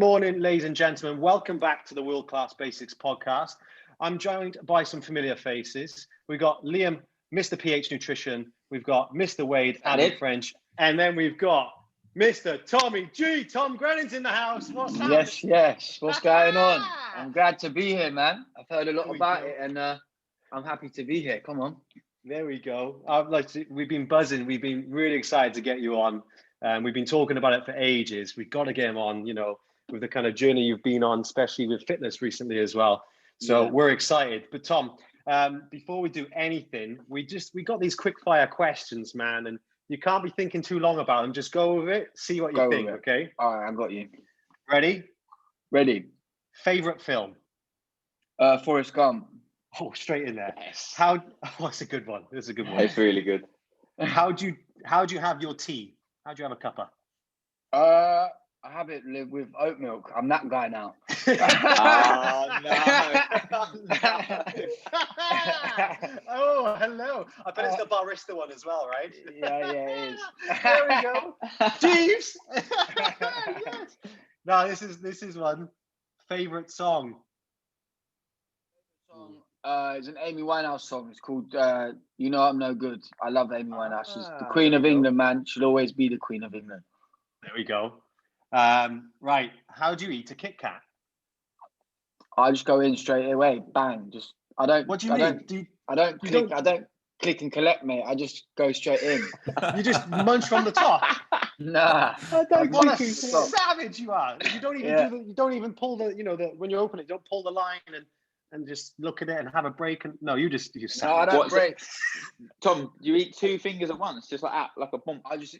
morning, ladies and gentlemen. Welcome back to the World Class Basics podcast. I'm joined by some familiar faces. We've got Liam, Mr. PH Nutrition. We've got Mr. Wade, Adam French. And then we've got Mr. Tommy G. Tom Grennan's in the house. What's happening? Yes. What's going on? I'm glad to be here, man. I've heard a lot about it and I'm happy to be here. Come on. There we go. We've been buzzing. We've been really excited to get you on. We've been talking about it for ages. We've got to get him on, with the kind of journey you've been on, especially with fitness recently as well. So we're excited. But Tom, before we do anything, we got these quick fire questions, man, and you can't be thinking too long about them. Just go with it, see what you think, okay? All right, I got you. Ready? Ready. Favorite film? Forrest Gump. Oh, straight in there. Yes. That's a good one. That's a good one. It's really good. How do you have your tea? How do you have a cuppa? I have it with oat milk. I'm that guy now. Oh, hello. I bet it's the barista one as well, right? Yeah, it is. There we go. Jeeves. Yes. No, this is one. Favorite song? It's an Amy Winehouse song. It's called You Know I'm No Good. I love Amy Winehouse. She's the Queen of England, man. She'll always be the Queen of England. There we go. Right. How do you eat a Kitkat? I just go in straight away. Bang. What do you mean? I don't click and collect, mate. I just go straight in. You just munch from the top? Nah. What a savage you are. You don't even you don't even pull the when you open it, you don't pull the line and just look at it and have a break. And no, you savage. No, I don't break. Tom, you eat two fingers at once, just like that, like a bump. I just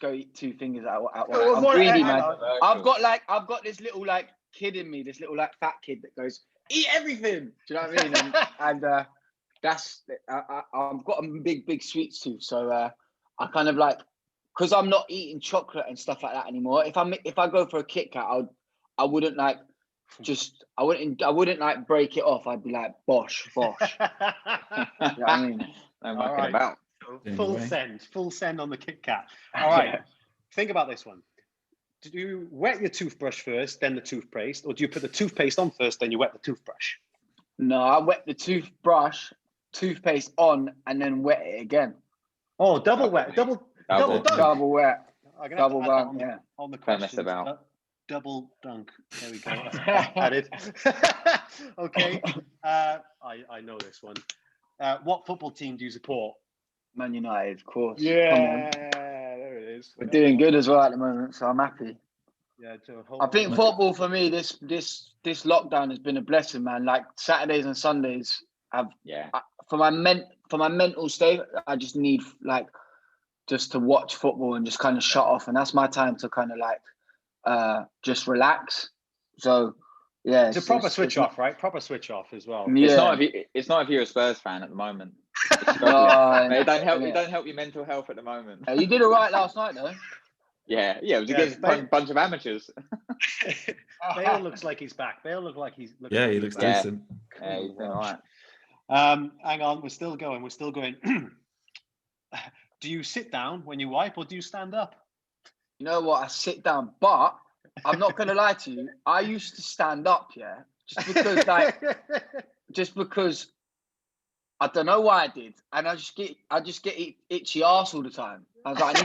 go eat two fingers at once. I'm greedy, man. I've got this little kid in me, this little fat kid that goes, eat everything. Do you know what I mean? And I've got a big sweet tooth, so I kind of because I'm not eating chocolate and stuff like that anymore. If I go for a Kitkat, I wouldn't break it off. I'd be like, bosh. You know what I mean? I'm mucking about. Full send on the Kitkat. All right. Think about this one. Do you wet your toothbrush first, then the toothpaste, or do you put the toothpaste on first, then you wet the toothbrush? No, I wet the toothpaste on, and then wet it again. Oh, double wet. Double dunk. Double wet. Double dunk, on the questions. About. Double dunk. There we go. Added. Okay. I know this one. What football team do you support? Man United, of course. Yeah, there it is. We're doing good as well at the moment, so I'm happy. Yeah. I think football for me, this lockdown has been a blessing, man. Like Saturdays and Sundays, for my mental state, I just need just to watch football and just kind of shut off, and that's my time to kind of just relax. So yeah, it's a proper switch off, right? Proper switch off as well. Yeah. It's not if you're a Spurs fan at the moment. It don't help. Yeah. It don't help your mental health at the moment. You did all right last night, though. Yeah. It was against a bunch of amateurs. Bale looks like he's back. Bale looks like he's looking. Yeah, he looks decent. Yeah, he's all right. Hang on, we're still going. Do you sit down when you wipe, or do you stand up? You know what? I sit down, but I'm not gonna lie to you. I used to stand up, just because I don't know why I did, and I just get itchy arse all the time. I was like,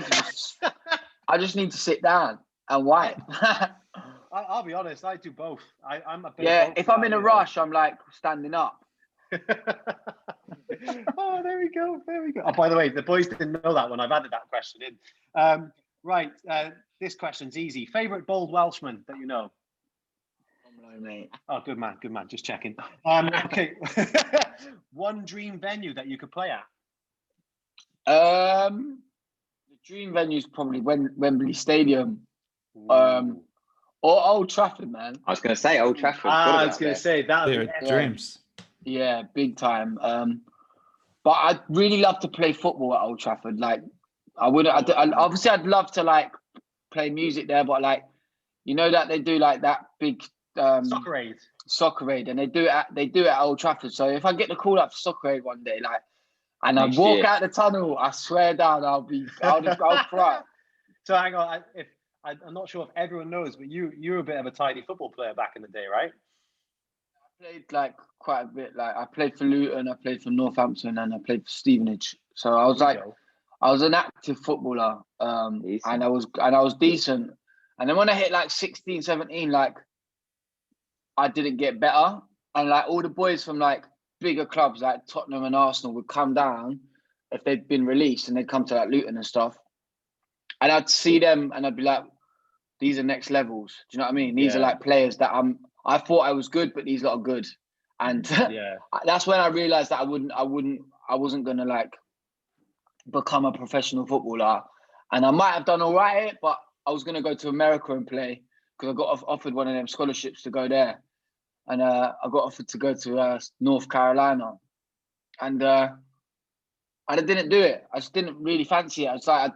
I just need to sit down and wipe. I'll be honest, I do both. I'm a bit. Yeah, if I'm in a rush, I'm standing up. Oh, there we go. Oh, by the way, the boys didn't know that one. I've added that question in. Right, this question's easy. Favorite bold Welshman that you know? Mate. Oh, good man. Just checking. Okay. One dream venue that you could play at? The dream venue is probably Wembley Stadium, or Old Trafford, man. I was going to say Old Trafford. I was going to say that. They're dreams. Yeah, big time. But I'd really love to play football at Old Trafford. Obviously, I'd love to play music there, but that they do that big soccer aid, and they do it at Old Trafford. So if I get the call up for soccer aid one day, and I walk out the tunnel, I swear down, I'll cry. So hang on, if I'm not sure if everyone knows, but you're a bit of a tidy football player back in the day, right? I played like quite a bit. Like I played for Luton, I played for Northampton, and I played for Stevenage. So I was like, I was an active footballer, and I was decent. And then when I hit like 16, 17, like I didn't get better, and like all the boys from like bigger clubs like Tottenham and Arsenal would come down if they'd been released, and they'd come to like Luton and stuff, and I'd see them and I'd be like, these are next levels. Do you know what I mean? These are like players that I thought I was good, but these lot are good. And that's when I realized that I wasn't gonna like become a professional footballer. And I might have done all right, but I was gonna go to America and play because I got offered one of them scholarships to go there. And I got offered to go to North Carolina. And I didn't do it. I just didn't really fancy it. I was like,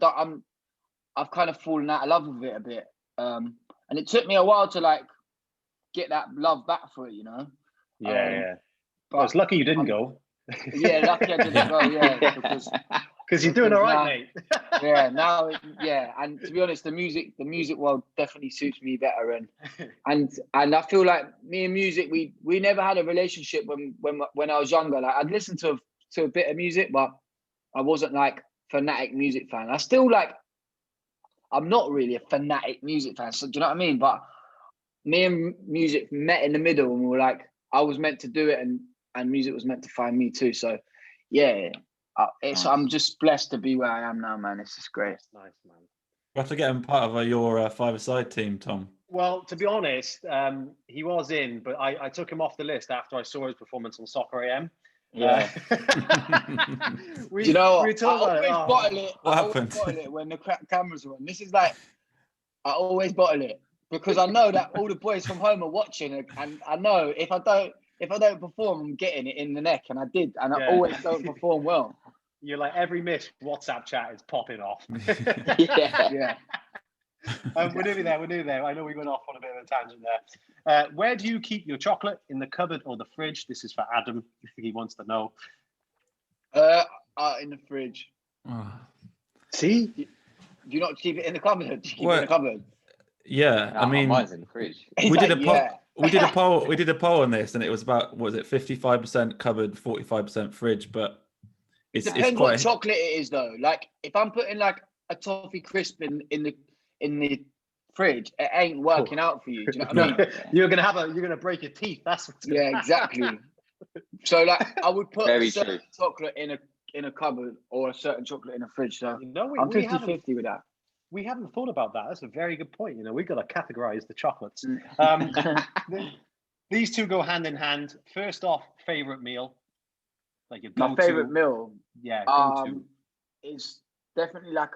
I've kind of fallen out of love with it a bit. And it took me a while to like get that love back for it, you know? Yeah. But it's lucky you didn't go. Yeah, lucky I didn't go, because you're doing all right, mate. And to be honest, the music world definitely suits me better, and I feel like me and music, we never had a relationship when I was younger. Like I'd listen to a bit of music, but I wasn't like fanatic music fan. I'm not really a fanatic music fan, so do you know what I mean? But me and music met in the middle, and we were like, I was meant to do it, and music was meant to find me too. So I'm just blessed to be where I am now, man. It's just great. It's nice, man. You have to get him part of your five-a-side team, Tom. Well, to be honest, he was in, but I took him off the list after I saw his performance on Soccer AM. Yeah. You know, I always bottle it. What I always happened? bottle it when the cameras are on. This is like, I always bottle it because I know that all the boys from home are watching, and I know if I don't perform, I'm getting it in the neck, and I did, and I always don't perform well. You're like every missed WhatsApp chat is popping off. Yeah. We're nearly there. I know we went off on a bit of a tangent there. Where do you keep your chocolate? In the cupboard or the fridge? This is for Adam. I think he wants to know. In the fridge. Oh. See? Do you not keep it in the cupboard? Do you keep it in the cupboard? Yeah, I mean, mine's in the fridge. we did a poll. We did a poll on this, and it was about 55% cupboard, 45% fridge. But it depends what chocolate it is, though. Like if I'm putting like a toffee crisp in the fridge, it ain't working out for you. Do you know what I mean? You're gonna break your teeth. That's what's exactly. So like I would put Very a certain true. chocolate in a cupboard or a certain chocolate in a fridge. So I'm we 50-50 with that. We haven't thought about that. That's a very good point. You know, we've got to categorize the chocolates. These two go hand in hand. First off, favorite meal. Like your go-to. My favorite meal. Yeah, go-to. Is definitely like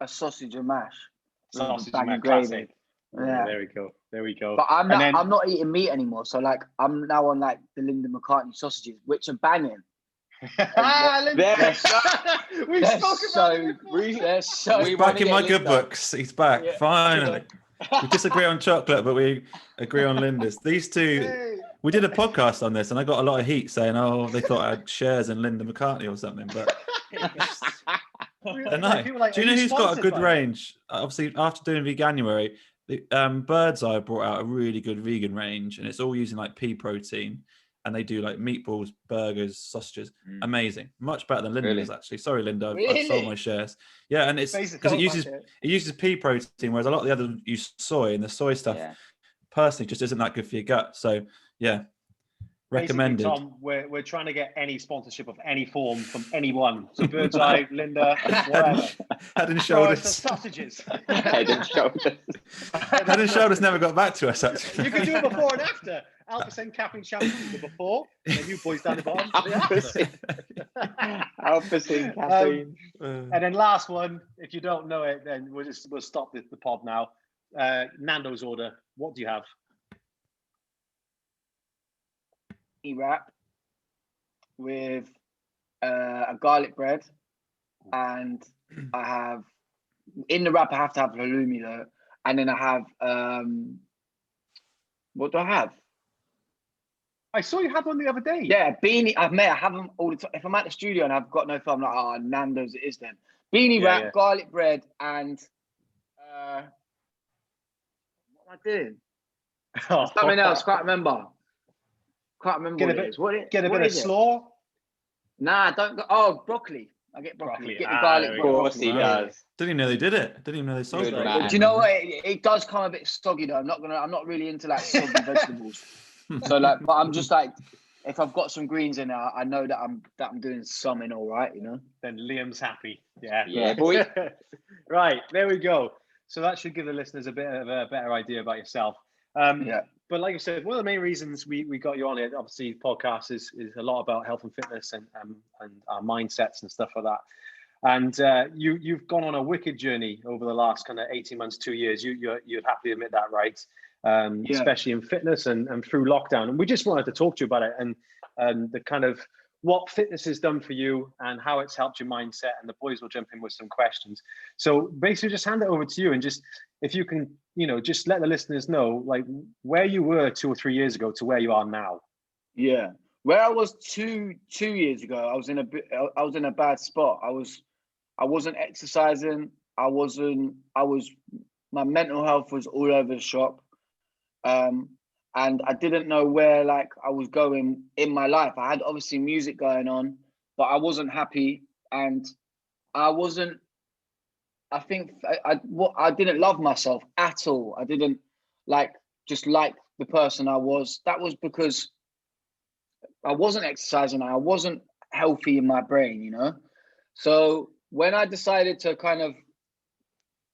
a sausage and mash. Sausage and mash, gravy. classic. Yeah. There we go. But I'm not eating meat anymore. So like I'm now on like the Linda McCartney sausages, which are banging. We've spoken about it before. He's back in my good books. He's back. Yeah. Finally. We disagree on chocolate, but we agree on Linda's. These two, we did a podcast on this, and I got a lot of heat saying, they thought I had shares in Linda McCartney or something. But they're nice. Like, do you know who's got a good range? Obviously, after doing Veganuary, Bird's Eye brought out a really good vegan range, and it's all using like pea protein. And they do like meatballs, burgers, sausages. Amazing. Much better than Linda's, actually. Sorry, Linda. I've sold my shares. Yeah, and it's because it uses pea protein, whereas a lot of the others use soy, and the soy stuff personally just isn't that good for your gut. So yeah. Recommended. Basically, Tom, we're trying to get any sponsorship of any form from anyone. So Bird's Eye, Linda, whatever. Head and Shoulders. Sausages. Head and Shoulders. Head and Shoulders never got back to us, actually. You can do it before and after. Alpha caffeine shampoo the before, and then you boys down the bottom. Alpha caffeine. And then last one, if you don't know it, then we'll stop the pod now. Nando's order. What do you have? Wrap with a garlic bread, and I have in the wrap I have to have halloumi though, and then I have what do I have? I saw you had one the other day. Yeah, beanie. I have them all the time. If I'm at the studio and I've got no phone, I'm like, Nando's it is then. Beanie wrap, garlic bread, and am I doing? Something else. Can't remember. What it is. Get a bit of slaw. Nah, don't go. Oh, broccoli. I get broccoli. Get the garlic. Of course he does. Didn't even know they did it. Didn't even know they sold Good it. man. Do you know what? It does come a bit soggy though. I'm not really into like soggy vegetables. So like, but I'm just like, if I've got some greens in there, I know that I'm doing something all right, you know. Then Liam's happy. Yeah. Yeah, boy. Right, there we go. So that should give the listeners a bit of a better idea about yourself. Yeah. But like I said, one of the main reasons we got you on it, obviously, podcast is a lot about health and fitness and our mindsets and stuff like that. And you've gone on a wicked journey over the last kind of 18 months, 2 years. You'd happily admit that, right? Especially in fitness and through lockdown. And we just wanted to talk to you about it and the kind of what fitness has done for you and how it's helped your mindset. And the boys will jump in with some questions. So basically just hand it over to you and just, if you can, just let the listeners know like where you were 2 or 3 years ago to where you are now. Yeah. Where I was two years ago, I was in a bad spot. I wasn't exercising. My mental health was all over the shop. And I didn't know where like I was going in my life. I had obviously music going on, but I wasn't happy, and I didn't love myself at all. I didn't like the person I was. That was because I wasn't exercising. I wasn't healthy in my brain, So when I decided to kind of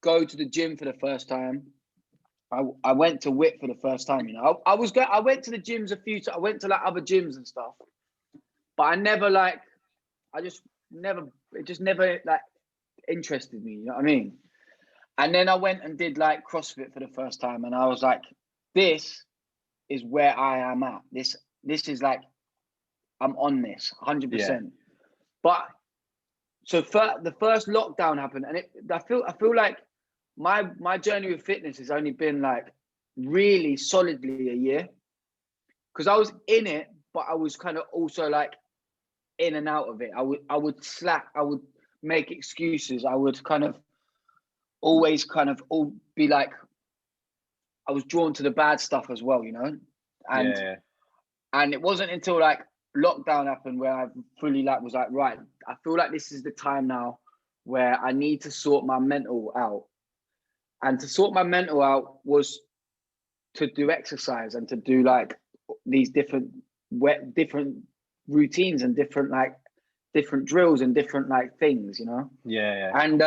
go to the gym for the first time, I went to WIT for the first time. I went to the gyms a few times. I went to like other gyms and stuff, but it just never like interested me. You know what I mean? And then I went and did like CrossFit for the first time, and I was like, this is where I am at. This is like, I'm on this 100%. But so the first lockdown happened, and I feel like my journey with fitness has only been like really solidly a year, because I was in it, but I was kind of also like in and out of it. I would slack. I would make excuses. I would kind of always be like, I was drawn to the bad stuff as well, And it wasn't until like lockdown happened where I fully was like, right, I feel like this is the time now where I need to sort my mental out. And to sort my mental out was to do exercise and to do like these different routines and different drills and different like things, And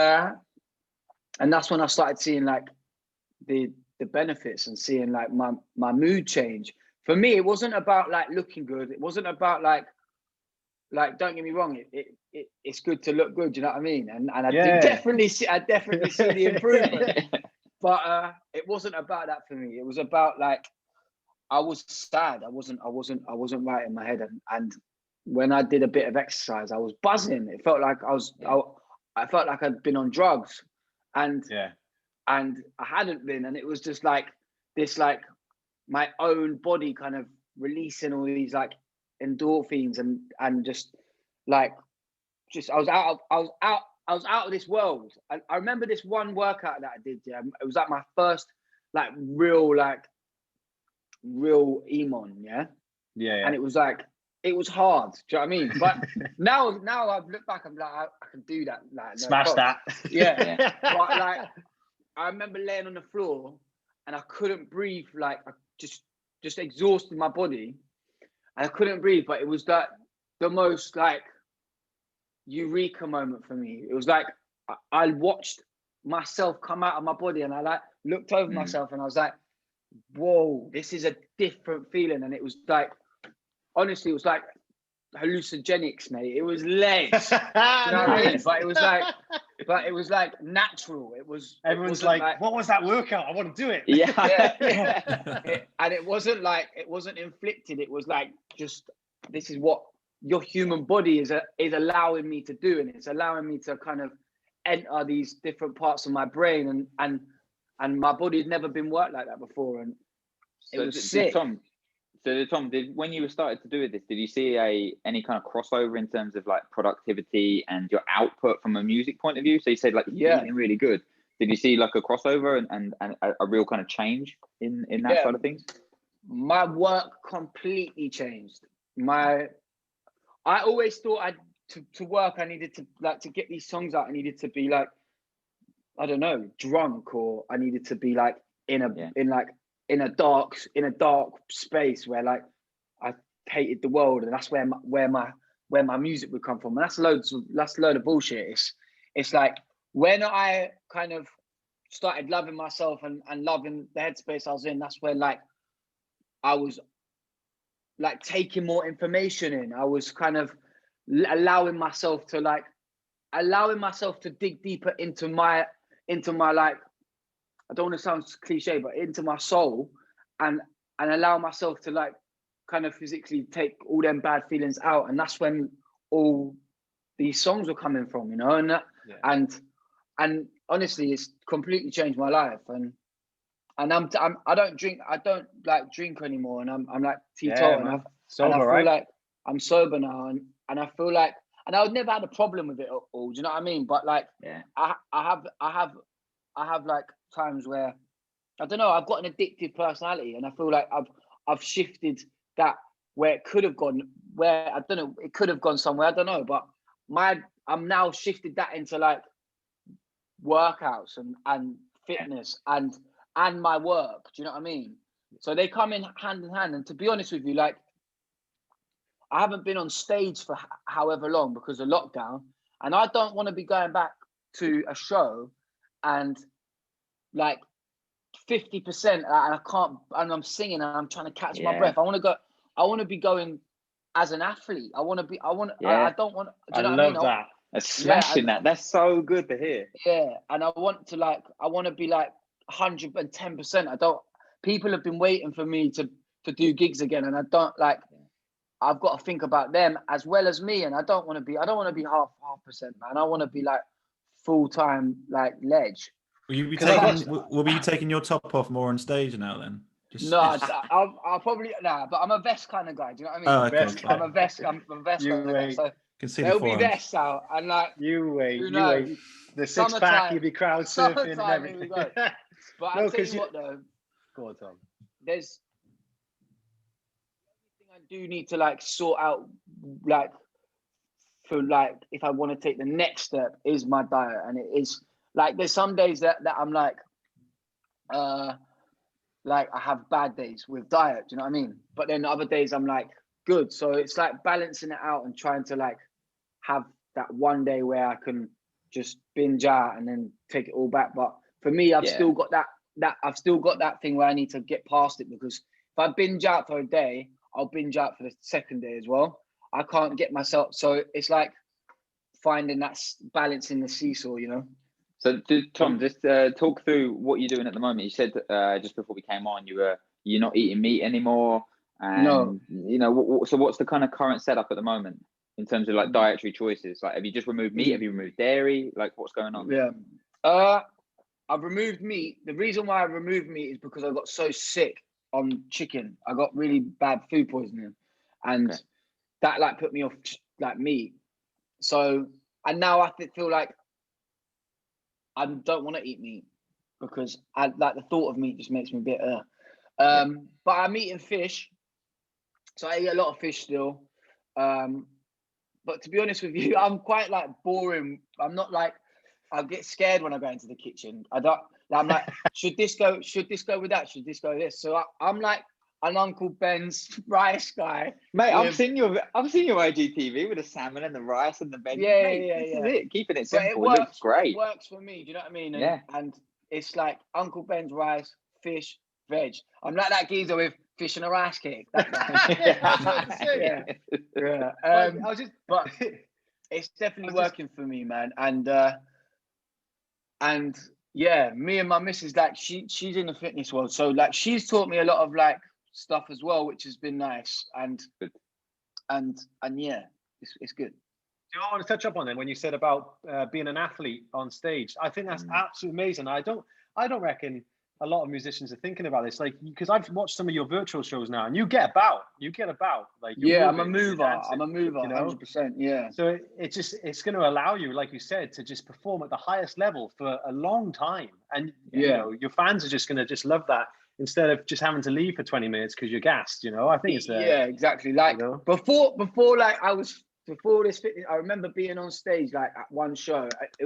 that's when I started seeing like the benefits and seeing like my mood change. For me, it wasn't about like looking good. It wasn't about like don't get me wrong, it's good to look good, you know what I mean? And I definitely see the improvement. But it wasn't about that for me. It was about like, I was sad. I wasn't right in my head. And when I did a bit of exercise, I was buzzing. It felt like I felt like I'd been on drugs, and I hadn't been. And it was just like this, like my own body kind of releasing all these like endorphins and just I was out of this world. I remember this one workout that I did. Yeah, it was like my first like real EMON. Yeah. And it was like, it was hard. Do you know what I mean? But now I've looked back, I'm like, I can do that. Like, smash that. Yeah. But like, I remember laying on the floor and I couldn't breathe. Like, I just exhausted my body, and I couldn't breathe. But it was the most like eureka moment for me. It was like I watched myself come out of my body, and I like looked over myself, and I was like, whoa, this is a different feeling. And it was like, honestly, it was like hallucinogenics, mate. It was legs. You know what I mean? But it was like natural. Everyone's like, what was that workout? I want to do it. Yeah. And it wasn't inflicted. It was like, just, this is what your human body is allowing me to do, and it's allowing me to kind of enter these different parts of my brain, and my body had never been worked like that before, and it was sick. Tom, when you started to do this, did you see any kind of crossover in terms of like productivity and your output from a music point of view? So you said like you're feeling really good. Did you see like a crossover and a real kind of change in that side of things? My work completely changed. I always thought to work, I needed to like to get these songs out. I needed to be like, I don't know, drunk, or I needed to be like in a dark space where like I hated the world, and that's where my music would come from. And that's a load of bullshit. It's like when I kind of started loving myself and loving the headspace I was in, that's when like I was like taking more information in. I was kind of allowing myself to dig deeper into my like, I don't want to sound cliche, but into my soul, and allow myself to like kind of physically take all them bad feelings out. And that's when all these songs were coming from, you know. And honestly, it's completely changed my life. And I don't like drink anymore, and I'm like teetotal, and I feel like I'm sober now, and I feel like, and I would never had a problem with it all. Do you know what I mean? But like, I have like times where, I don't know, I've got an addictive personality, and I feel like I've shifted that where it could have gone, where I don't know, it could have gone somewhere, I don't know, but I'm now shifted that into like workouts and fitness and my work. Do you know what I mean? So they come in hand. And to be honest with you, like, I haven't been on stage for however long because of lockdown, and I don't want to be going back to a show and like 50% and I can't, and I'm singing and I'm trying to catch my breath. I want to be going as an athlete. I don't want, do you know what I mean? That. Smashing that. That's so good to hear. Yeah. And I want to be like 110%. People have been waiting for me to do gigs again, and I don't like, I've got to think about them as well as me. And I don't want to be half percent, man. I want to be like full-time, like ledge. Will you be taking your top off more on stage now then? No, I'll probably but I'm a vest kind of guy. Do you know what I mean? I'm a vest kind of guy. So there'll be vests out, and like you wait. The six-pack, you'll be crowd surfing and everything. But I'll tell you what though. Go on, Tom. There's everything I do need to like sort out, like for like if I want to take the next step is my diet, and it is like there's some days that I'm like I have bad days with diet, do you know what I mean? But then other days I'm like good. So it's like balancing it out and trying to like have that one day where I can just binge out and then take it all back. But for me, I've still got that thing where I need to get past it, because if I binge out for a day, I'll binge out for the second day as well. I can't get myself. So it's like finding that balance in the seesaw, you know? So, Tom, just talk through what you're doing at the moment. You said just before we came on, you're not eating meat anymore. And, no. You know, so what's the kind of current setup at the moment in terms of like dietary choices? Like, have you just removed meat? Have you removed dairy? Like, what's going on? Yeah. I've removed meat. The reason why I removed meat is because I got so sick on chicken. I got really bad food poisoning, and that like put me off like meat. So, and now I feel like I don't want to eat meat because I like the thought of meat just makes me a bit but I'm eating fish, so I eat a lot of fish still. But to be honest with you, I'm quite like boring. I'm not like, I get scared when I go into the kitchen. I'm like, should this go with that? Should this go with this? So I'm like an Uncle Ben's rice guy. Mate, I've seen your IGTV with the salmon and the rice and the veg. Yeah, This is it. Keeping it simple. It looks great. It works for me. Do you know what I mean? And, and it's like Uncle Ben's rice, fish, veg. I'm like that geezer with fish and a rice cake. That guy. But it's definitely working for me, man. And yeah, me and my missus, like she's in the fitness world, so like she's taught me a lot of like stuff as well, which has been nice. And yeah, it's good. Do I want to touch up on then when you said about being an athlete on stage? I think that's absolutely amazing. I don't reckon a lot of musicians are thinking about this, like, because I've watched some of your virtual shows now, and you get about, like, I'm a mover, 100%, yeah. So it's going to allow you, like you said, to just perform at the highest level for a long time, and you know, your fans are just going to just love that instead of just having to leave for 20 minutes because you're gassed. You know, I think it's exactly. Like, you know? before like before this fitness, I remember being on stage like at one show. It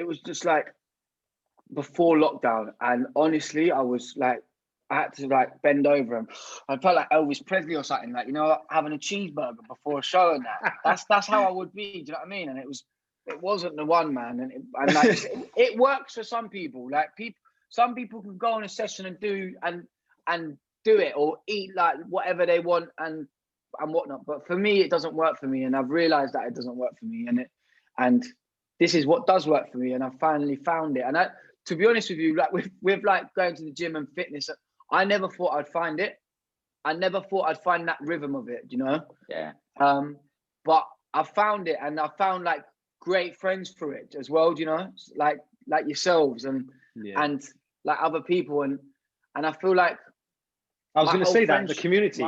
was just like before lockdown, and honestly, I was like, I had to like bend over him. I felt like Elvis Presley or something, like, you know, having a cheeseburger before a show and that. That's how I would be. Do you know what I mean? And it wasn't the one, man. And like it works for some people. Like some people can go on a session and do it, or eat like whatever they want and whatnot. But for me, it doesn't work for me, and I've realized that it doesn't work for me. And this is what does work for me, and I finally found it. And to be honest with you, like with like going to the gym and fitness, I never thought I'd find it. I never thought I'd find that rhythm of it, you know? Yeah. But I found it, and I found like great friends through it as well, you know, like yourselves and like other people, and I feel like I was going to say that the community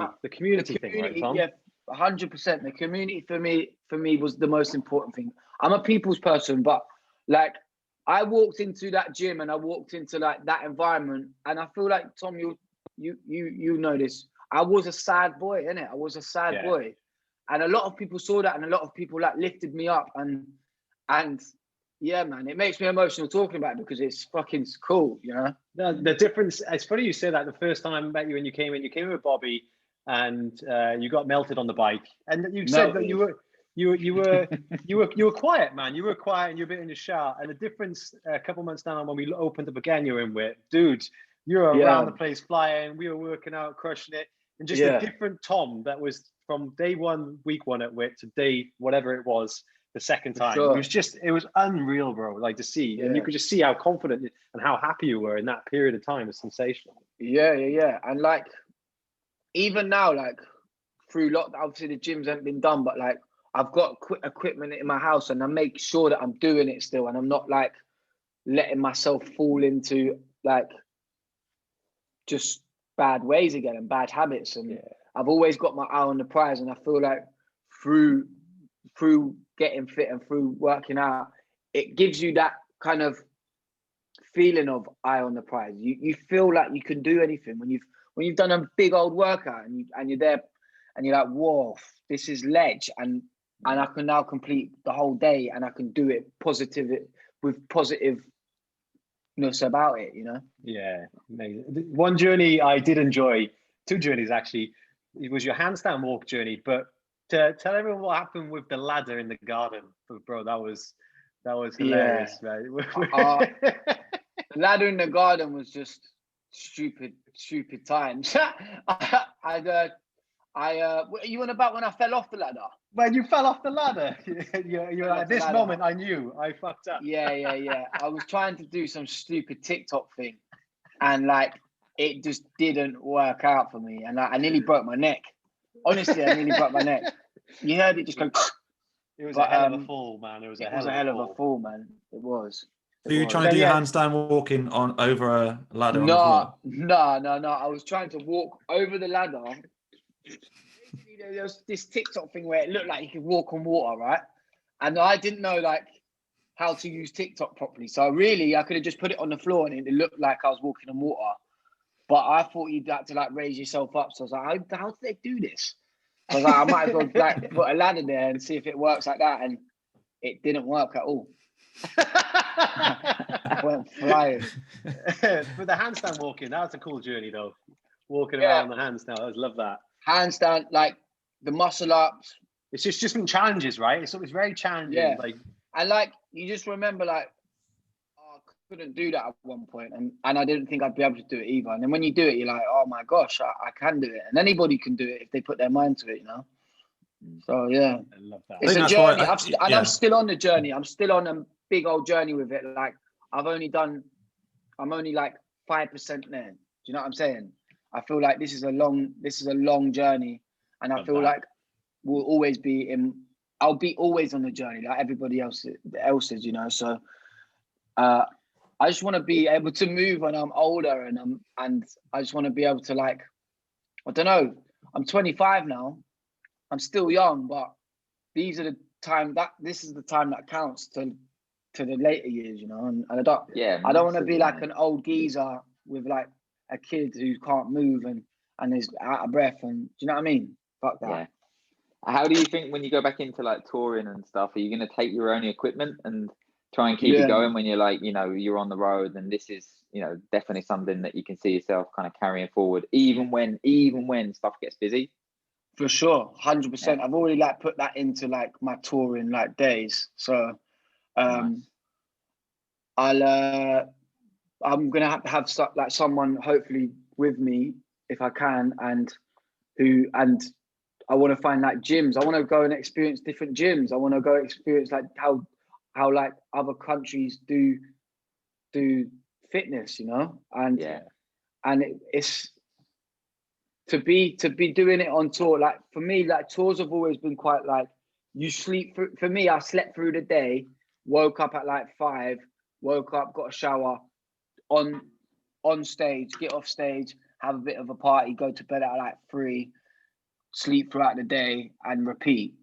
thing, right, Tom? Yeah, 100%. The community for me was the most important thing. I'm a people's person, but like I walked into that gym and I walked into like that environment, and I feel like, Tom, you know this. I was a sad boy, innit? I was a sad boy, and a lot of people saw that, and a lot of people like lifted me up, and yeah, man, it makes me emotional talking about it because it's fucking cool, you know. The difference. It's funny you say that. The first time I met you, when you came in with Bobby, and you got melted on the bike, and you said that you were quiet, man. You were quiet, and you were a bit in the shower. And the difference a couple months down when we opened up again, you were in with, dude, you were around the place flying. We were working out, crushing it, and just a different Tom that was from day one, week one at WIT to day whatever it was the second time. Sure. It was unreal, bro. Like to see, and you could just see how confident and how happy you were in that period of time. It's sensational. Yeah. And like even now, like through lockdown, obviously the gyms haven't been done, but like I've got equipment in my house, and I make sure that I'm doing it still, and I'm not like letting myself fall into like just bad ways again and bad habits. And I've always got my eye on the prize, and I feel like through getting fit and through working out, it gives you that kind of feeling of eye on the prize. You feel like you can do anything when you've done a big old workout and you're there and you're like, whoa, this is ledge, and I can now complete the whole day, and I can do it with positiveness about it, you know? Yeah, amazing. One journey I did enjoy, two journeys actually, it was your handstand walk journey, but to tell everyone what happened with the ladder in the garden, bro, that was hilarious, man. The ladder in the garden was just stupid times. You on about when I fell off the ladder? When you fell off the ladder, you're like, this moment I knew I fucked up. Yeah. I was trying to do some stupid TikTok thing, and like it just didn't work out for me, and I nearly broke my neck. Honestly, I nearly broke my neck. You heard it just go. It was a hell of a fall, man. It was a hell of a fall, man. It was. So you were trying to do handstand walking over a ladder? No. I was trying to walk over the ladder. Basically, there was this TikTok thing where it looked like you could walk on water, right? And I didn't know like how to use TikTok properly. So really, I could have just put it on the floor and it looked like I was walking on water. But I thought you'd have to like raise yourself up. So I was like, how do they do this? I was like, I might as well like put a ladder there and see if it works like that. And it didn't work at all. I went flying. But the handstand walking, that was a cool journey though. Walking around the handstand, I love that. Handstand, like the muscle ups. It's just different challenges, right? It's very challenging. Yeah. Like, and like you just remember like, I couldn't do that at one point, and I didn't think I'd be able to do it either. And then when you do it, you're like, oh my gosh, I can do it. And anybody can do it if they put their mind to it, you know? So yeah. I love that. It's a journey. I'm still on the journey. I'm still on a big old journey with it. Like I'm only like 5% there. Do you know what I'm saying? I feel like this is a long journey, and I feel like we'll always be I'll be always on the journey like everybody else is, you know. So I I just want to be able to move when I'm older, and I just want to be able to, like, I don't know. I'm 25 now. I'm still young, but this is the time that counts to the later years, you know. And I don't want to be like an old geezer with like a kid who can't move and is out of breath. And do you know what I mean? Fuck that. Yeah. How do you think when you go back into like touring and stuff, are you going to take your own equipment and try and keep it going when you're like, you know, you're on the road and this is, you know, definitely something that you can see yourself kind of carrying forward, even when stuff gets busy? For sure, 100%. I've already like put that into like my touring like days. So, I'm gonna have like someone hopefully with me if I can, and I want to find like gyms. I want to go and experience different gyms. I want to go experience like how like other countries do fitness, you know, and it's to be doing it on tour. Like for me, like tours have always been quite like you sleep through. For me, I slept through the day, woke up at like 5, woke up, got a shower, on stage, get off stage, have a bit of a party, go to bed at like 3, sleep throughout the day, and repeat.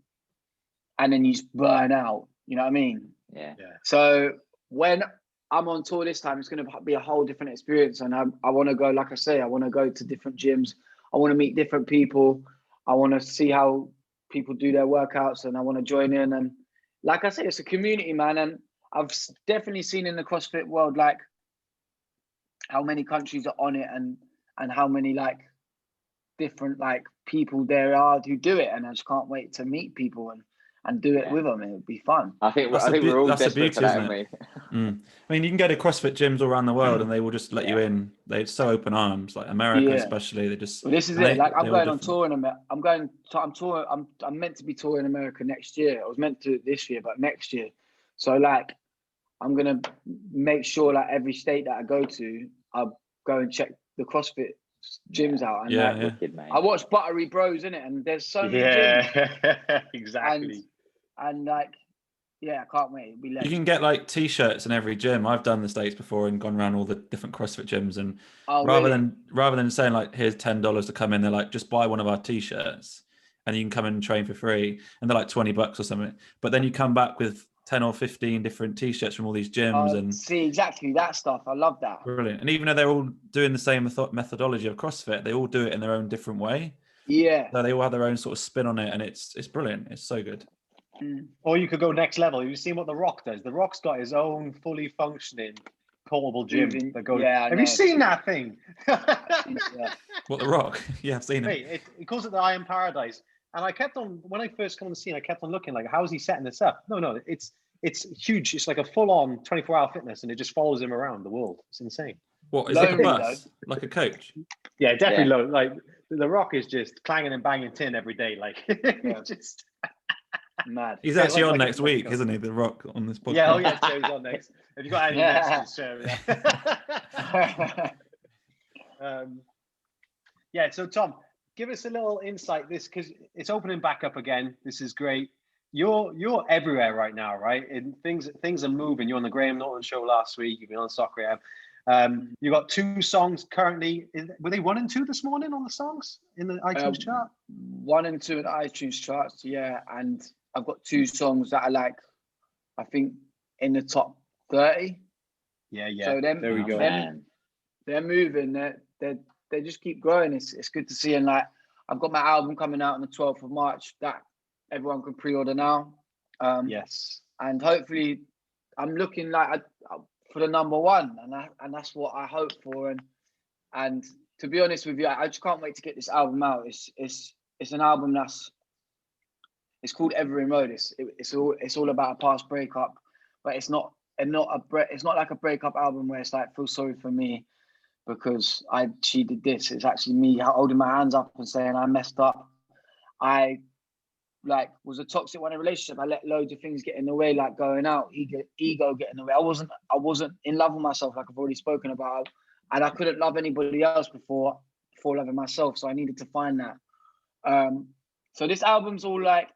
And then you just burn out. You know what I mean? Yeah. So when I'm on tour this time, it's going to be a whole different experience. And I want to go, like I say, I want to go to different gyms. I want to meet different people. I want to see how people do their workouts, and I want to join in. And like I say, it's a community, man. And I've definitely seen in the CrossFit world, like how many countries are on it, and how many like different like people there are who do it. And I just can't wait to meet people and do it with them. It would be fun. I think we're all desperate for that, isn't it? I mean, you can go to CrossFit gyms all around the world and they will just let you in. They're so open arms, like America especially. They just. Well, this is it. Like I'm going on tour in America. I'm meant to be touring America next year. I was meant to this year, but next year. So like, I'm gonna make sure like every state that I go to, I'll go and check the CrossFit gyms out. And I watch Buttery Bros in it, and there's so many gyms. Exactly. And like, I can't wait. It'll be you can get like t-shirts in every gym. I've done the States before and gone around all the different CrossFit gyms, and rather than saying like here's $10 to come in, they're like just buy one of our t-shirts and you can come in and train for free, and they're like $20 or something. But then you come back with 10 or 15 different t-shirts from all these gyms and see exactly that stuff. I love that. Brilliant. And even though they're all doing the same methodology of CrossFit, they all do it in their own different way. Yeah. So they all have their own sort of spin on it, and it's brilliant. It's so good. Or you could go next level. You've seen what The Rock does. The Rock's got his own fully functioning portable gym that goes. Have you seen that thing? What, The Rock? Yeah, I've seen it. He calls it the Iron Paradise. And I kept on, when I first come on the scene, I kept on looking like, how is he setting this up? No, it's huge. It's like a full-on 24-hour fitness, and it just follows him around the world. It's insane. What, is it like a bus? Like a coach? Yeah, definitely low. Like The Rock is just clanging and banging tin every day. Like just mad. He's actually on next week, isn't he? The Rock on this podcast. Yeah, so he's on next. Have you got any messages, share? So Tom, give us a little insight this, because it's opening back up again. This is great. You're everywhere right now, right? And things are moving. You're on the Graham Norton show last week. You've been on Soccer AM. You got 2 songs currently. Were they 1 and 2 this morning on the songs in the iTunes chart? 1 and 2 in the iTunes charts, yeah. And I've got 2 songs that are like, I think, in the top 30. Yeah. So there we go. They're moving. They just keep growing. It's good to see. And like, I've got my album coming out on the 12th of March that everyone can pre-order now. Yes. And hopefully, I'm looking like for the #1, and that's what I hope for. And to be honest with you, I just can't wait to get this album out. It's an album it's called Every Road. It's all about a past breakup, but it's not like a breakup album where it's like feel sorry for me because she did this. It's actually me holding my hands up and saying I messed up. I like was a toxic one in a relationship. I let loads of things get in the way, like going out, ego get in the way. I wasn't in love with myself, like I've already spoken about, and I couldn't love anybody else before loving myself. So I needed to find that. So this album's all like,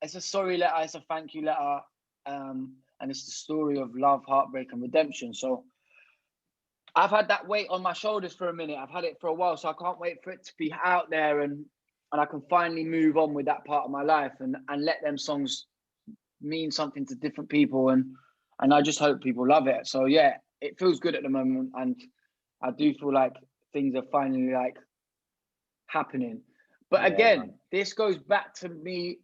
it's a sorry letter, it's a thank you letter, and it's the story of love, heartbreak, and redemption. So I've had that weight on my shoulders for a minute. I've had it for a while, so I can't wait for it to be out there and I can finally move on with that part of my life and let them songs mean something to different people and I just hope people love it. So yeah, it feels good at the moment and I do feel like things are finally like happening. But again, this goes back to me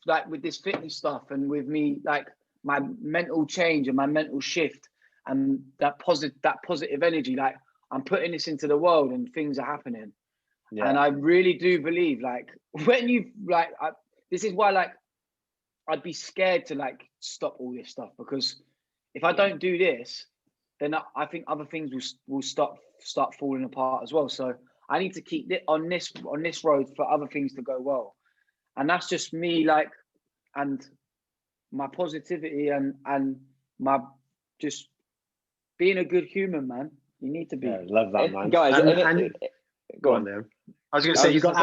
like with this fitness stuff and with me like my mental change and my mental shift and that positive energy. Like I'm putting this into the world and things are happening. Yeah. And I really do believe like when you like this is why like I'd be scared to like stop all this stuff because if I don't do this, then I think other things will start falling apart as well. So I need to keep it on this road for other things to go well. And that's just me like and my positivity and my just being a good human, man. You need to be. Yeah, love that, man. Guys, go on there. I was going to say, you've got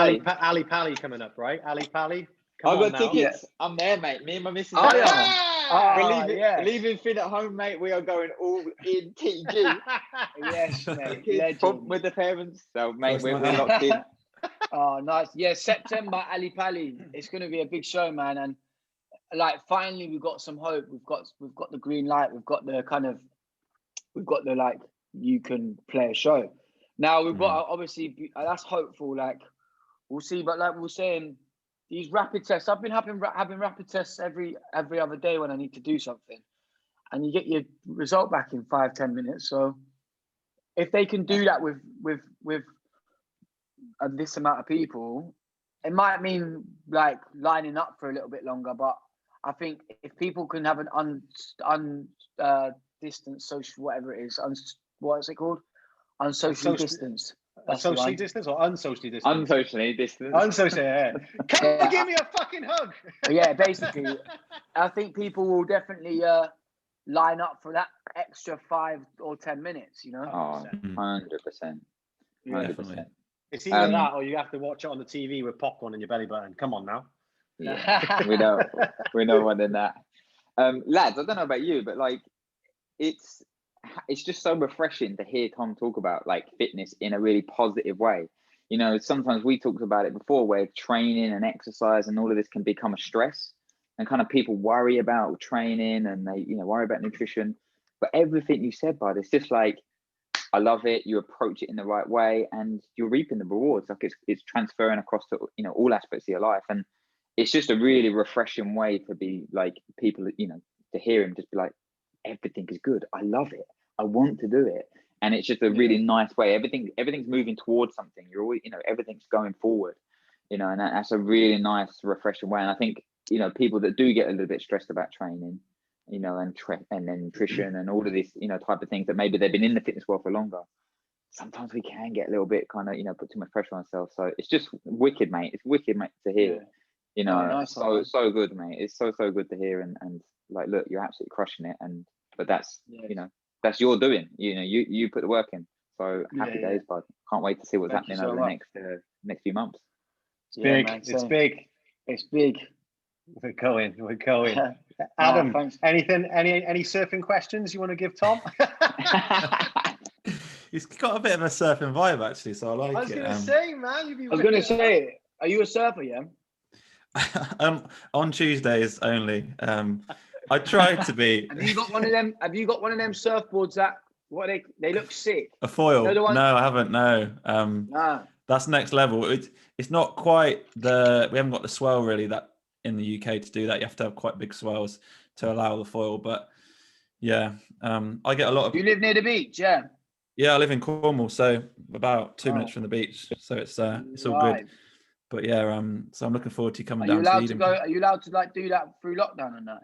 Ali Pally coming up, right? Ali Pally. I've got tickets. Yeah. I'm there, mate. Me and my missus. Leaving Finn at home, mate. We are going all in TG. Yes, mate. With the parents. So, mate, we're locked in. Oh, nice. Yeah, September, Ali Pally. It's going to be a big show, man. And like, finally, we've got some hope. We've got the green light. We've got the like, you can play a show. Now we've got obviously that's hopeful. Like we'll see, but like we were saying, these rapid tests. I've been having rapid tests every other day when I need to do something, and you get your result back in 5-10 minutes. So if they can do that with this amount of people, it might mean like lining up for a little bit longer. But I think if people can have an distance social, whatever it is, what is it called? Unsocially distance. Socially distance or unsocially distance? Unsocially distance. Unsocially, yeah. Come give me a fucking hug. Yeah, basically. I think people will definitely line up for that extra 5 or 10 minutes, you know? Oh, 100%. 100%. It's either that or you have to watch it on the TV with popcorn in your belly button. Come on now. Yeah, we know more than that. Lads, I don't know about you, but like it's just so refreshing to hear Tom talk about like fitness in a really positive way. You know, sometimes we talked about it before where training and exercise and all of this can become a stress and kind of people worry about training and they, you know, worry about nutrition. But everything you said, bud, it's just like, I love it. You approach it in the right way and you're reaping the rewards. Like it's transferring across to, you know, all aspects of your life. And it's just a really refreshing way to be like people, you know, to hear him just be like, everything is good. I love it. I want to do it. And it's just a really nice way. Everything's moving towards something. You're always, you know, everything's going forward, you know, and that's a really nice, refreshing way. And I think, you know, people that do get a little bit stressed about training, you know, and then nutrition and all of this, you know, type of things that maybe they've been in the fitness world for longer. Sometimes we can get a little bit kind of, you know, put too much pressure on ourselves. So it's just wicked, mate. It's wicked, mate, to hear. Yeah. You know, nice, so good, mate. It's so good to hear, and like, look, you're absolutely crushing it. But that's you know, that's your doing. You know, you put the work in. So happy days, bud. Can't wait to see what's happening over the next few months. It's big. Man, it's big. It's big. We're going. Adam, anything? Any surfing questions you want to give Tom? He's got a bit of a surfing vibe, actually. So I like it. I was going to say, man. I was going to say, are you a surfer? Yeah. On Tuesdays only. I tried to be. Have you got one of them? Have you got one of them surfboards that they look sick? A foil? No, I haven't. No. That's next level. It's not quite we haven't got the swell really that in the UK to do that. You have to have quite big swells to allow the foil. But yeah, I get a lot of. You live near the beach, yeah? Yeah, I live in Cornwall, so about 2 minutes from the beach. So it's all good. But yeah, so I'm looking forward to coming down. Are you allowed to like do that through lockdown and that?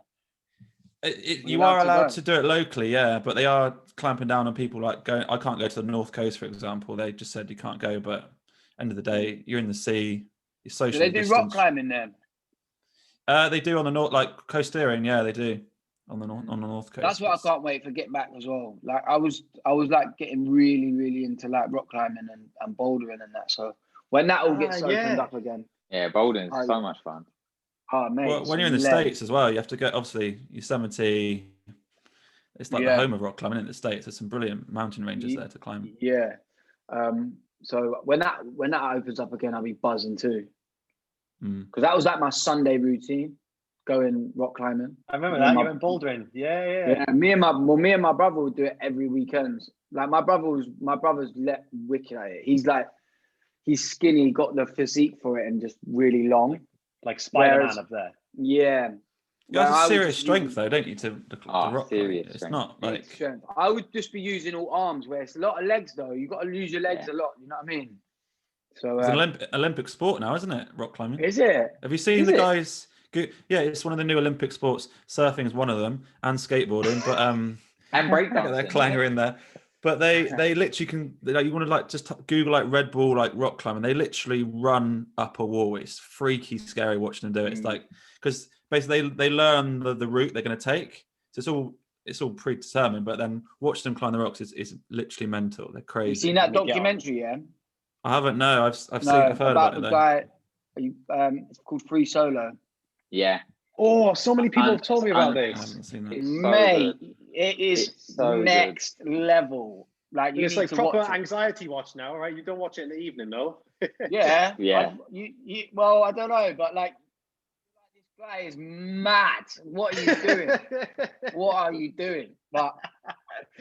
You are allowed to do it locally, yeah, but they are clamping down on people like going. I can't go to the North Coast, for example. They just said you can't go, but end of the day, you're in the sea. You're socially distanced. Do they do rock climbing there? They do on the north, like coast steering. Yeah, they do on the North Coast. That's what I can't wait for getting back as well. Like I was like getting really, really into like rock climbing and bouldering and that. So when that all gets opened up again, yeah, bouldering is so much fun. Oh, mate, well, when you're in the States as well, you have to go, obviously, Yosemite, It's like the home of rock climbing in the States. There's some brilliant mountain ranges there to climb. Yeah. So when that opens up again, I'll be buzzing too. Because that was like my Sunday routine, going rock climbing. I remember that. You went bouldering. Yeah. Me and my brother would do it every weekend. Like my brother's wicked at it. He's skinny, got the physique for it, and just really long, like Spider-Man up there. Yeah. You guys have serious strength though, don't you? To rock serious. It's not like strength. I would just be using all arms, where it's a lot of legs though. You got to use your legs a lot. You know what I mean? So it's an Olympic sport now, isn't it? Rock climbing. Is it? Have you seen the guys? Yeah, it's one of the new Olympic sports. Surfing is one of them, and skateboarding. But and breakdancing. That clanger in there. But they literally can. You want to just Google like Red Bull rock climbing. They literally run up a wall. It's freaky, scary watching them do it. It's like because basically they learn the route they're going to take. So it's all predetermined. But then watching them climb the rocks is literally mental. They're crazy. You seen that documentary? Yeah. I haven't. No, I've heard about it. The guy. It's called Free Solo. Yeah. Oh, so many people have told me about this. I haven't seen that. Mate, it is so next level. Like it's like proper anxiety watch now, right? You don't watch it in the evening, no? Yeah. Yeah. Well, I don't know, but like this guy is mad. What are you doing? What are you doing? But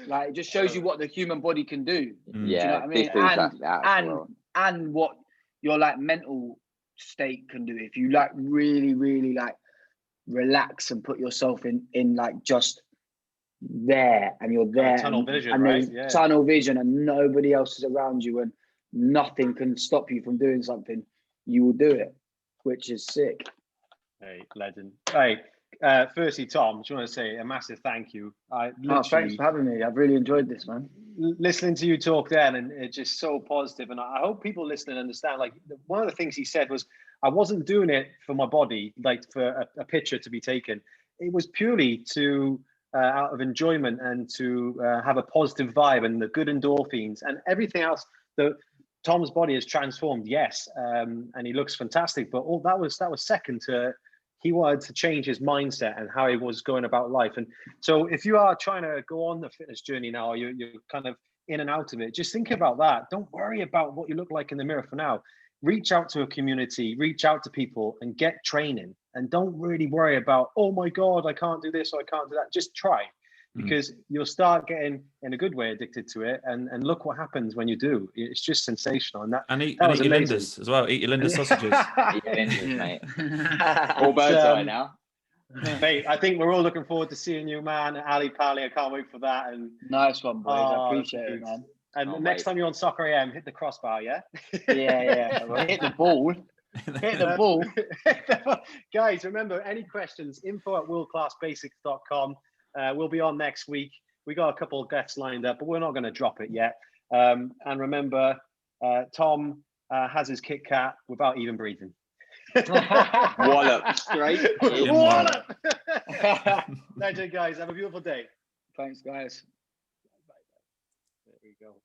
like, it just shows you what the human body can do. Yeah. Do you know what I mean? And what your like mental state can do if you like really, really like relax and put yourself in like just there, and you're there, tunnel vision, right? Tunnel vision, and nobody else is around you, and nothing can stop you from doing something. You will do it, which is sick. Hey, legend. Hey, firstly, Tom, just want to say a massive thank you. Thanks for having me. I've really enjoyed this, man. Listening to you talk then, and it's just so positive, and I hope people listening understand. Like one of the things he said was, I wasn't doing it for my body, like for a picture to be taken. It was purely to out of enjoyment and to have a positive vibe and the good endorphins and everything else. Tom's body is transformed, yes, and he looks fantastic. But all that was second to, he wanted to change his mindset and how he was going about life. And so, if you are trying to go on the fitness journey now, you're kind of in and out of it. Just think about that. Don't worry about what you look like in the mirror for now. Reach out to a community, reach out to people, and get training. And don't really worry about, oh my God, I can't do this or I can't do that. Just try, because you'll start getting, in a good way, addicted to it. And look what happens when you do. It's just sensational. And eat your Lindas as well. Eat your Lindas sausages. Eat your Lindas, mate. All birds eye now. Mate, I think we're all looking forward to seeing you, man. Ali Pali, I can't wait for that. And nice one, boys. I appreciate it, man. And next time you're on Soccer AM, hit the crossbar, yeah? Yeah. Hit the ball. Hit the ball. Guys, remember, any questions, info@worldclassbasics.com. We'll be on next week. We got a couple of guests lined up, but we're not going to drop it yet. And remember, Tom has his Kitkat without even breathing. Wallop. Straight. Wallop. Legend, guys. Have a beautiful day. Thanks, guys. There we go.